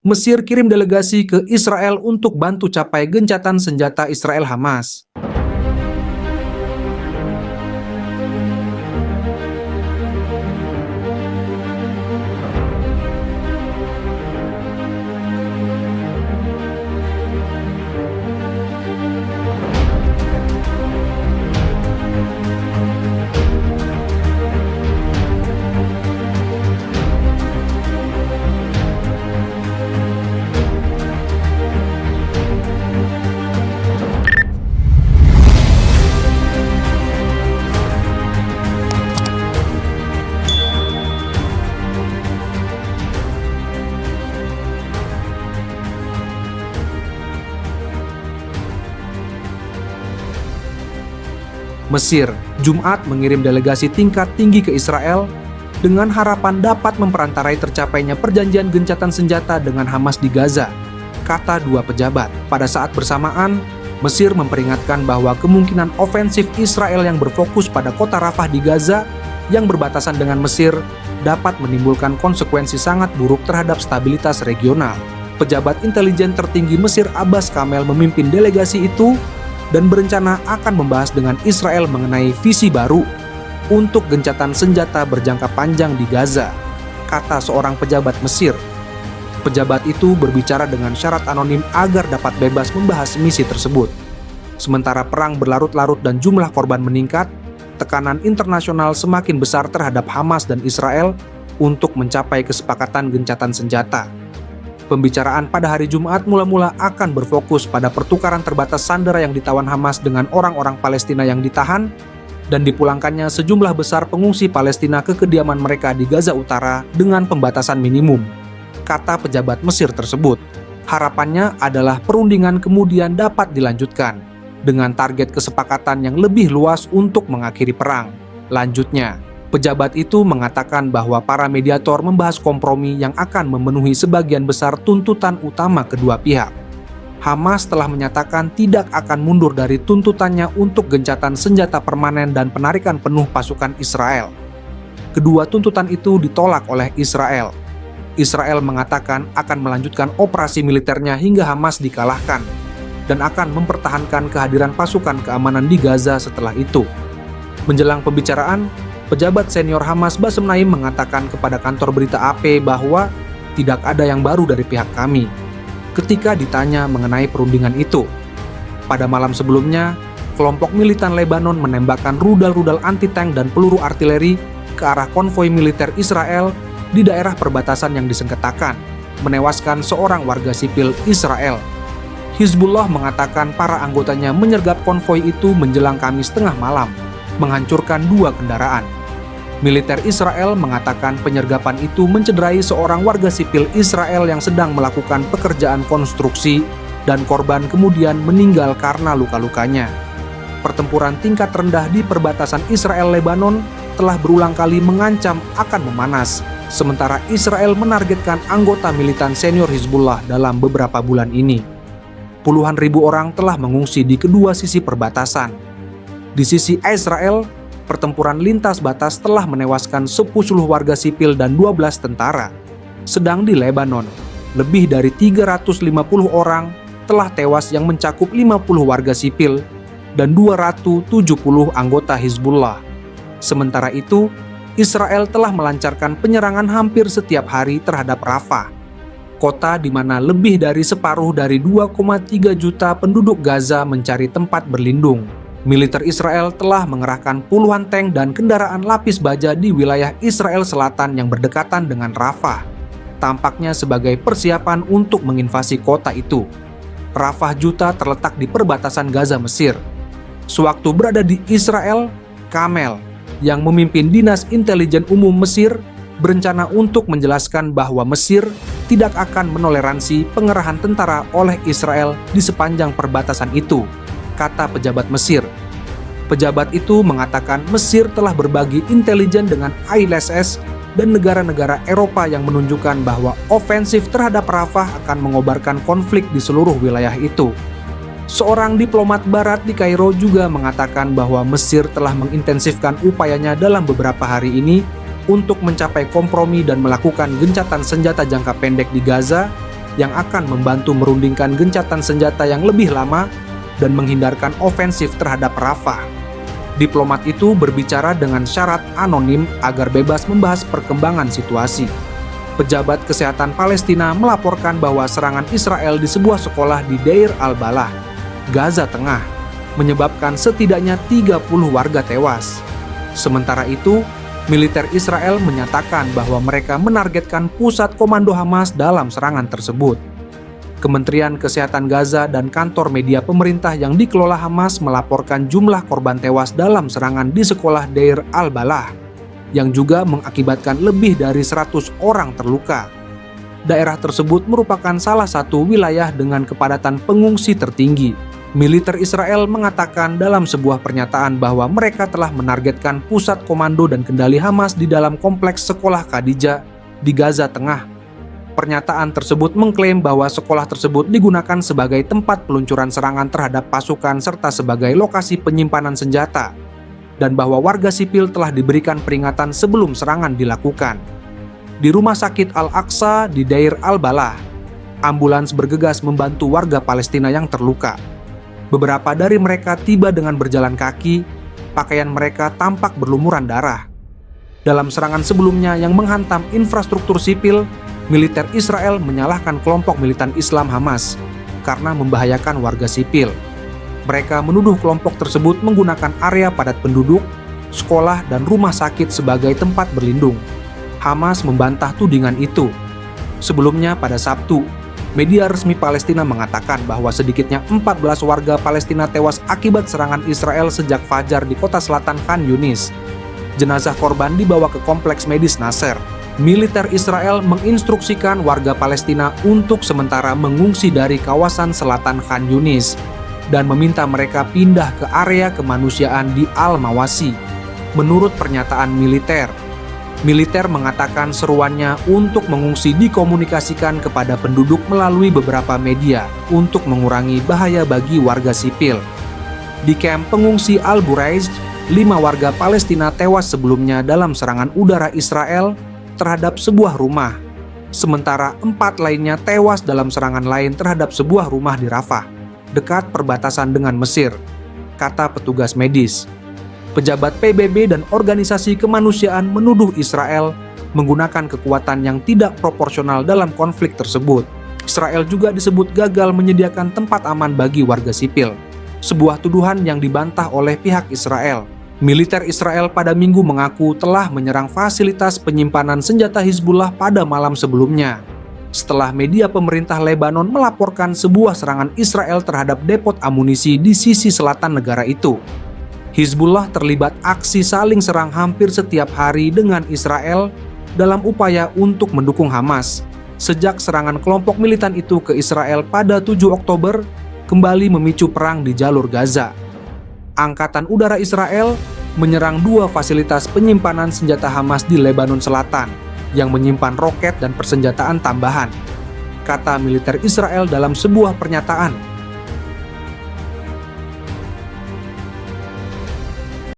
Mesir kirim delegasi ke Israel untuk bantu capai gencatan senjata Israel-Hamas. Mesir, Jumat mengirim delegasi tingkat tinggi ke Israel dengan harapan dapat memperantarai tercapainya perjanjian gencatan senjata dengan Hamas di Gaza, kata dua pejabat. Pada saat bersamaan, Mesir memperingatkan bahwa kemungkinan ofensif Israel yang berfokus pada kota Rafah di Gaza yang berbatasan dengan Mesir dapat menimbulkan konsekuensi sangat buruk terhadap stabilitas regional. Pejabat intelijen tertinggi Mesir Abbas Kamel memimpin delegasi itu dan berencana akan membahas dengan Israel mengenai visi baru untuk gencatan senjata berjangka panjang di Gaza, kata seorang pejabat Mesir. Pejabat itu berbicara dengan syarat anonim agar dapat bebas membahas misi tersebut. Sementara perang berlarut-larut dan jumlah korban meningkat, tekanan internasional semakin besar terhadap Hamas dan Israel untuk mencapai kesepakatan gencatan senjata. Pembicaraan pada hari Jumat mula-mula akan berfokus pada pertukaran terbatas sandera yang ditawan Hamas dengan orang-orang Palestina yang ditahan dan dipulangkannya sejumlah besar pengungsi Palestina ke kediaman mereka di Gaza Utara dengan pembatasan minimum, kata pejabat Mesir tersebut. Harapannya adalah perundingan kemudian dapat dilanjutkan dengan target kesepakatan yang lebih luas untuk mengakhiri perang. Lanjutnya, pejabat itu mengatakan bahwa para mediator membahas kompromi yang akan memenuhi sebagian besar tuntutan utama kedua pihak. Hamas telah menyatakan tidak akan mundur dari tuntutannya untuk gencatan senjata permanen dan penarikan penuh pasukan Israel. Kedua tuntutan itu ditolak oleh Israel. Israel mengatakan akan melanjutkan operasi militernya hingga Hamas dikalahkan dan akan mempertahankan kehadiran pasukan keamanan di Gaza setelah itu. Menjelang pembicaraan, pejabat senior Hamas Bassem Naim mengatakan kepada kantor berita AP bahwa tidak ada yang baru dari pihak kami ketika ditanya mengenai perundingan itu. Pada malam sebelumnya, kelompok militan Lebanon menembakkan rudal-rudal anti-tank dan peluru artileri ke arah konvoi militer Israel di daerah perbatasan yang disengketakan, menewaskan seorang warga sipil Israel. Hizbullah mengatakan para anggotanya menyergap konvoi itu menjelang Kamis tengah malam, menghancurkan 2 kendaraan. Militer Israel mengatakan penyergapan itu mencederai seorang warga sipil Israel yang sedang melakukan pekerjaan konstruksi dan korban kemudian meninggal karena luka-lukanya. Pertempuran tingkat rendah di perbatasan Israel-Lebanon telah berulang kali mengancam akan memanas, sementara Israel menargetkan anggota militan senior Hizbullah dalam beberapa bulan ini. Puluhan ribu orang telah mengungsi di kedua sisi perbatasan. Di sisi Israel, pertempuran lintas batas telah menewaskan 10 warga sipil dan 12 tentara. Sedang di Lebanon, lebih dari 350 orang telah tewas yang mencakup 50 warga sipil dan 270 anggota Hizbullah. Sementara itu, Israel telah melancarkan penyerangan hampir setiap hari terhadap Rafah, kota di mana lebih dari separuh dari 2,3 juta penduduk Gaza mencari tempat berlindung. Militer Israel telah mengerahkan puluhan tank dan kendaraan lapis baja di wilayah Israel Selatan yang berdekatan dengan Rafah, tampaknya sebagai persiapan untuk menginvasi kota itu. Rafah Juta terletak di perbatasan Gaza Mesir. Sewaktu berada di Israel, Kamel, yang memimpin Dinas Intelijen Umum Mesir, berencana untuk menjelaskan bahwa Mesir tidak akan menoleransi pengerahan tentara oleh Israel di sepanjang perbatasan itu, kata pejabat Mesir. Pejabat itu mengatakan Mesir telah berbagi intelijen dengan ISS dan negara-negara Eropa yang menunjukkan bahwa ofensif terhadap Rafah akan mengobarkan konflik di seluruh wilayah itu. Seorang diplomat barat di Kairo juga mengatakan bahwa Mesir telah mengintensifkan upayanya dalam beberapa hari ini untuk mencapai kompromi dan melakukan gencatan senjata jangka pendek di Gaza yang akan membantu merundingkan gencatan senjata yang lebih lama dan menghindarkan ofensif terhadap Rafah. Diplomat itu berbicara dengan syarat anonim agar bebas membahas perkembangan situasi. Pejabat kesehatan Palestina melaporkan bahwa serangan Israel di sebuah sekolah di Deir al-Balah, Gaza Tengah, menyebabkan setidaknya 30 warga tewas. Sementara itu, militer Israel menyatakan bahwa mereka menargetkan pusat komando Hamas dalam serangan tersebut. Kementerian Kesehatan Gaza dan kantor media pemerintah yang dikelola Hamas melaporkan jumlah korban tewas dalam serangan di sekolah Deir al-Balah, yang juga mengakibatkan lebih dari 100 orang terluka. Daerah tersebut merupakan salah satu wilayah dengan kepadatan pengungsi tertinggi. Militer Israel mengatakan dalam sebuah pernyataan bahwa mereka telah menargetkan pusat komando dan kendali Hamas di dalam kompleks sekolah Khadijah di Gaza Tengah. Pernyataan tersebut mengklaim bahwa sekolah tersebut digunakan sebagai tempat peluncuran serangan terhadap pasukan serta sebagai lokasi penyimpanan senjata, dan bahwa warga sipil telah diberikan peringatan sebelum serangan dilakukan. Di Rumah Sakit Al-Aqsa di Deir al-Balah, ambulans bergegas membantu warga Palestina yang terluka. Beberapa dari mereka tiba dengan berjalan kaki, pakaian mereka tampak berlumuran darah. Dalam serangan sebelumnya yang menghantam infrastruktur sipil, militer Israel menyalahkan kelompok militan Islam Hamas karena membahayakan warga sipil. Mereka menuduh kelompok tersebut menggunakan area padat penduduk, sekolah, dan rumah sakit sebagai tempat berlindung. Hamas membantah tudingan itu. Sebelumnya pada Sabtu, media resmi Palestina mengatakan bahwa sedikitnya 14 warga Palestina tewas akibat serangan Israel sejak fajar di kota selatan Khan Yunis. Jenazah korban dibawa ke kompleks medis Nasser. Militer Israel menginstruksikan warga Palestina untuk sementara mengungsi dari kawasan selatan Khan Yunis dan meminta mereka pindah ke area kemanusiaan di Al-Mawasi. Menurut pernyataan militer mengatakan seruannya untuk mengungsi dikomunikasikan kepada penduduk melalui beberapa media untuk mengurangi bahaya bagi warga sipil. Di kamp pengungsi Al-Buraiz, 5 warga Palestina tewas sebelumnya dalam serangan udara Israel terhadap sebuah rumah, sementara 4 lainnya tewas dalam serangan lain terhadap sebuah rumah di Rafah, dekat perbatasan dengan Mesir, kata petugas medis. Pejabat PBB dan organisasi kemanusiaan menuduh Israel menggunakan kekuatan yang tidak proporsional dalam konflik tersebut. Israel juga disebut gagal menyediakan tempat aman bagi warga sipil, sebuah tuduhan yang dibantah oleh pihak Israel. Militer Israel pada Minggu mengaku telah menyerang fasilitas penyimpanan senjata Hizbullah pada malam sebelumnya, setelah media pemerintah Lebanon melaporkan sebuah serangan Israel terhadap depot amunisi di sisi selatan negara itu. Hizbullah terlibat aksi saling serang hampir setiap hari dengan Israel dalam upaya untuk mendukung Hamas, sejak serangan kelompok militan itu ke Israel pada 7 Oktober kembali memicu perang di jalur Gaza. Angkatan Udara Israel menyerang 2 fasilitas penyimpanan senjata Hamas di Lebanon Selatan yang menyimpan roket dan persenjataan tambahan, kata militer Israel dalam sebuah pernyataan.